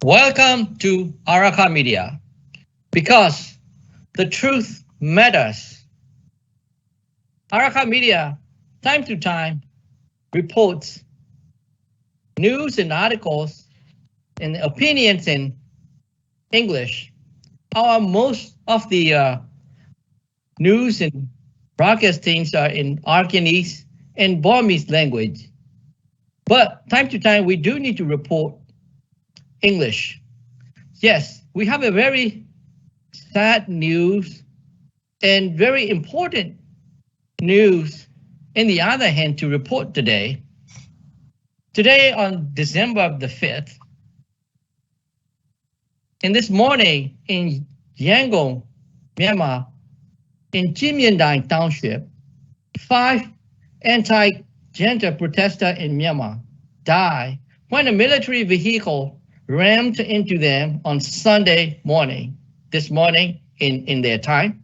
Welcome to Araka Media, because the truth matters. Araka Media, time to time, reports news and articles and opinions in English. Most of the news and broadcastings are in Arkanese and Burmese language. But time to time, we do need to report English. Yes, we have a very sad news and very important news in the other hand to report today. Today on December the 5th, and this morning in Yangon, Myanmar, in Jimyandang Township, 5 anti-gender protesters in Myanmar died when a military vehicle rammed into them on Sunday morning, this morning in their time.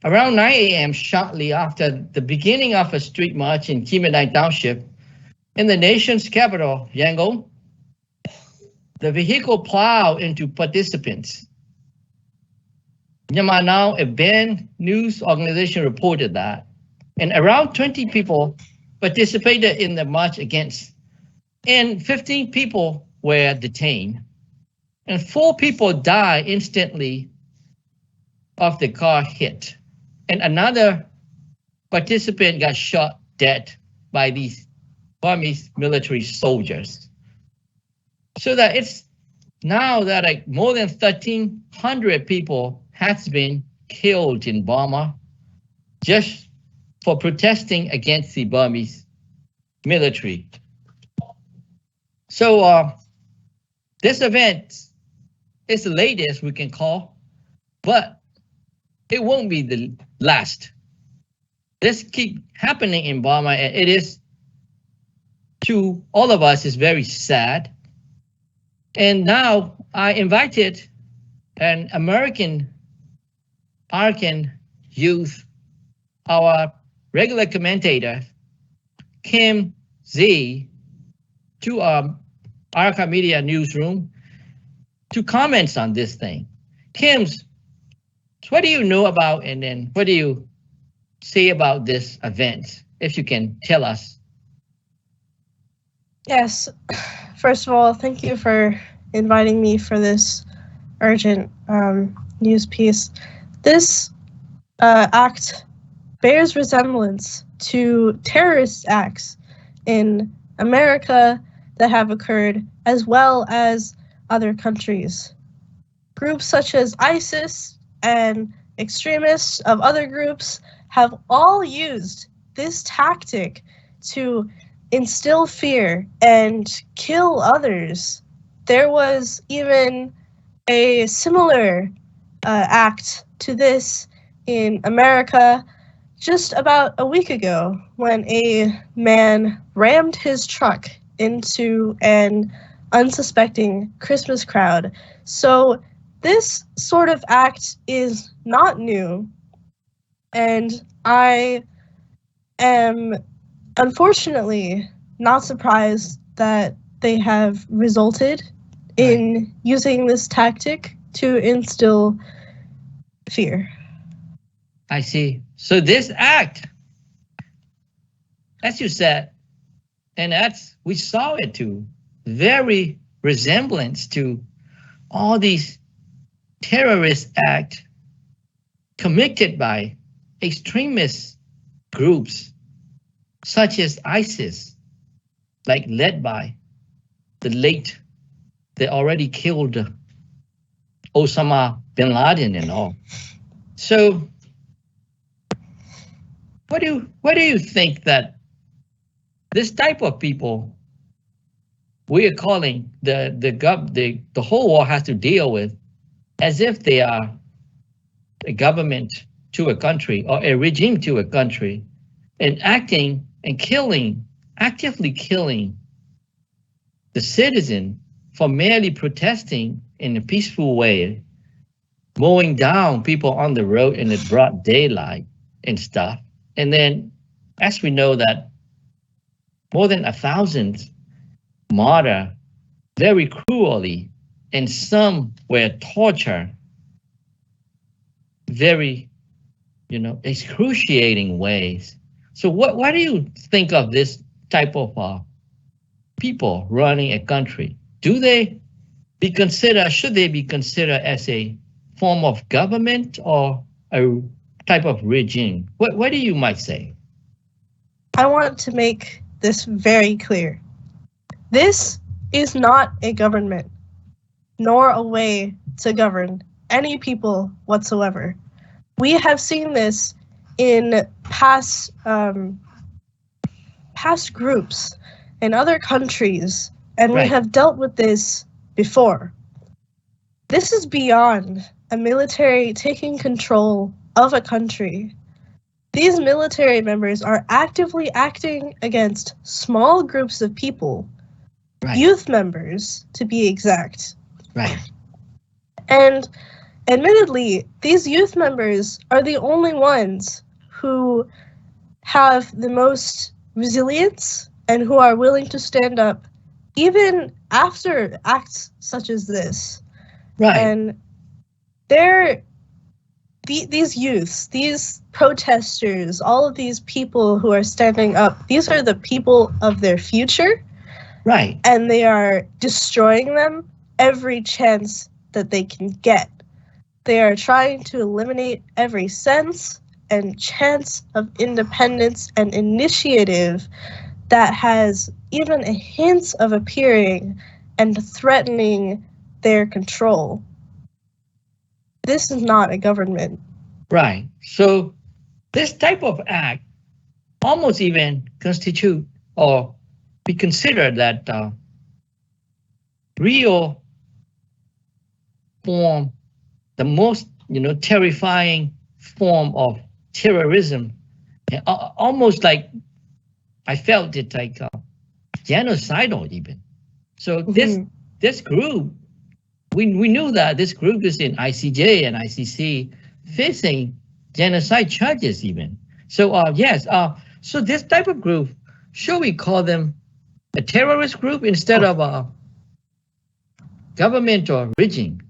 Around 9 a.m., shortly after the beginning of a street march in Jimyandang Township, in the nation's capital, Yangon, the vehicle plowed into participants. Myanmar Now, a banned news organization, reported that, and around 20 people participated in the march against, and 15 people were detained, and 4 people died instantly of the car hit, and another participant got shot dead by these Burmese military soldiers. So that it's now that more than 1,300 people has been killed in Burma just for protesting against the Burmese military. So this event is the latest we can call, but it won't be the last. This keep happening in Burma, and it is, to all of us, is very sad. And now I invited an American youth, our regular commentator, Kim Z, to our Araka Media newsroom to comment on this thing. Kim's, what do you know about, and then what do you say about this event, if you can tell us? Yes, first of all, thank you for inviting me for this urgent news piece. This act bears resemblance to terrorist acts in America that have occurred, as well as other countries. Groups such as ISIS and extremists of other groups have all used this tactic to instill fear and kill others. There was even a similar act to this in America just about a week ago, when a man rammed his truck into an unsuspecting Christmas crowd. So this sort of act is not new, and I am unfortunately not surprised that they have resulted in using this tactic to instill fear. I see. So this act, as you said, and we saw it too, very resemblance to all these terrorist acts committed by extremist groups such as ISIS, like led by they already killed Osama bin Laden and all. So what do you think that this type of people we are calling the whole world has to deal with, as if they are a government to a country or a regime to a country, and acting and actively killing the citizen for merely protesting in a peaceful way, mowing down people on the road in the broad daylight and stuff. And then, as we know, that more than 1,000 martyred very cruelly and some were tortured very, excruciating ways. So what do you think of this type of people running a country? Should they be considered as a form of government or a type of regime? What do you might say? I want to make this very clear. This is not a government, nor a way to govern any people whatsoever. We have seen this in past groups in other countries, and we have dealt with this before. This is beyond a military taking control of a country. These military members are actively acting against small groups of people, youth members to be exact. Right. And admittedly, these youth members are the only ones who have the most resilience and who are willing to stand up even after acts such as this. Right. And these youths, these protesters, all of these people who are standing up, these are the people of their future. Right. And they are destroying them every chance that they can get. They are trying to eliminate every sense and chance of independence and initiative that has even a hint of appearing and threatening their control. This is not a government. Right. So this type of act almost even constitute or be considered that real form, the most terrifying form of terrorism, almost like I felt it like genocidal even. So this group, we knew that this group is in ICJ and ICC facing genocide charges even. So yes, so this type of group, should we call them a terrorist group instead of a government or regime?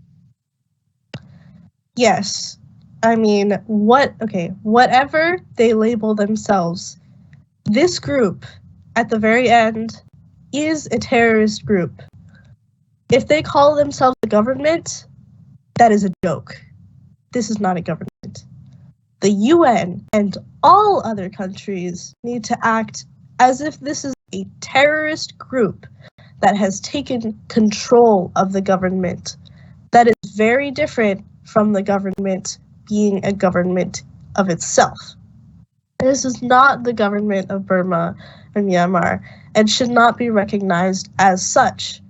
Yes. I mean, whatever they label themselves, this group at the very end is a terrorist group. If they call themselves a government, that is a joke. This is not a government. The UN and all other countries need to act as if this is a terrorist group that has taken control of the government. That is very different from the government being a government of itself. This is not the government of Burma or Myanmar and should not be recognized as such,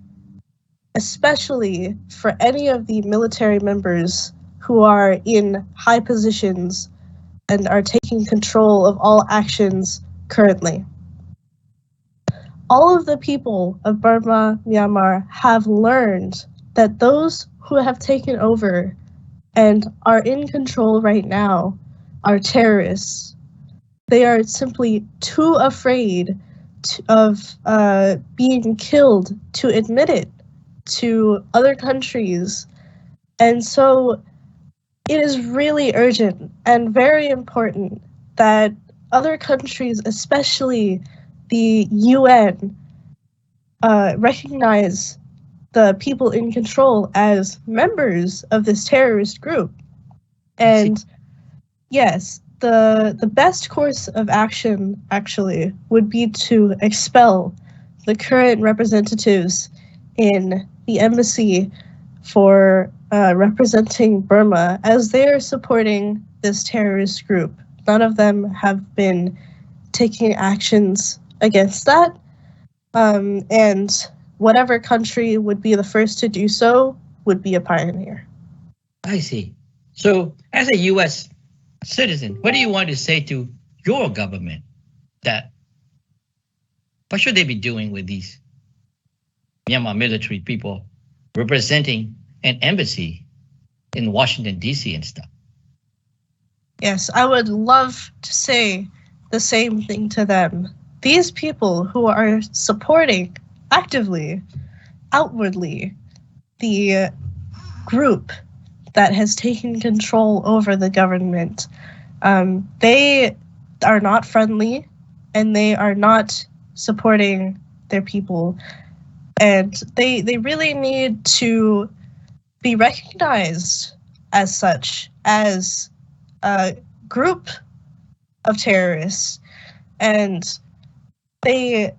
especially for any of the military members who are in high positions and are taking control of all actions currently. All of the people of Burma, Myanmar have learned that those who have taken over and are in control right now are terrorists. They are simply too afraid of being killed to admit it to other countries. And so it is really urgent and very important that other countries, especially the UN, recognize the people in control as members of this terrorist group. And yes, the best course of action actually would be to expel the current representatives in the embassy for representing Burma, as they are supporting this terrorist group. None of them have been taking actions against that. And whatever country would be the first to do so would be a pioneer. I see. So as a U.S. citizen, what do you want to say to your government? What should they be doing with these Myanmar military people representing an embassy in Washington, D.C. and stuff? Yes, I would love to say the same thing to them. These people who are supporting actively, outwardly, the group that has taken control over the government. They are not friendly, and they are not supporting their people. And they really need to be recognized as such, as a group of terrorists. And the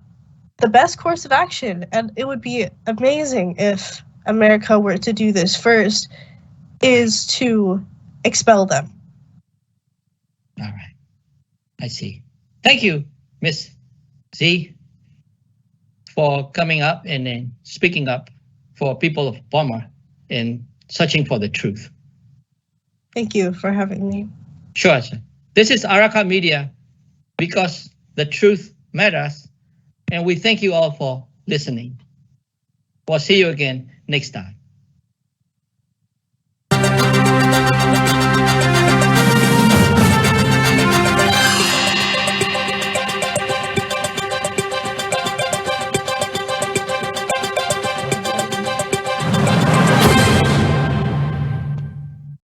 best course of action, and it would be amazing if America were to do this first, is to expel them. All right. I see. Thank you, Miss Z, for coming up and then speaking up for people of Burma and searching for the truth. Thank you for having me. Sure, sir. This is Araka Media, because the truth matters, and we thank you all for listening. We'll see you again next time.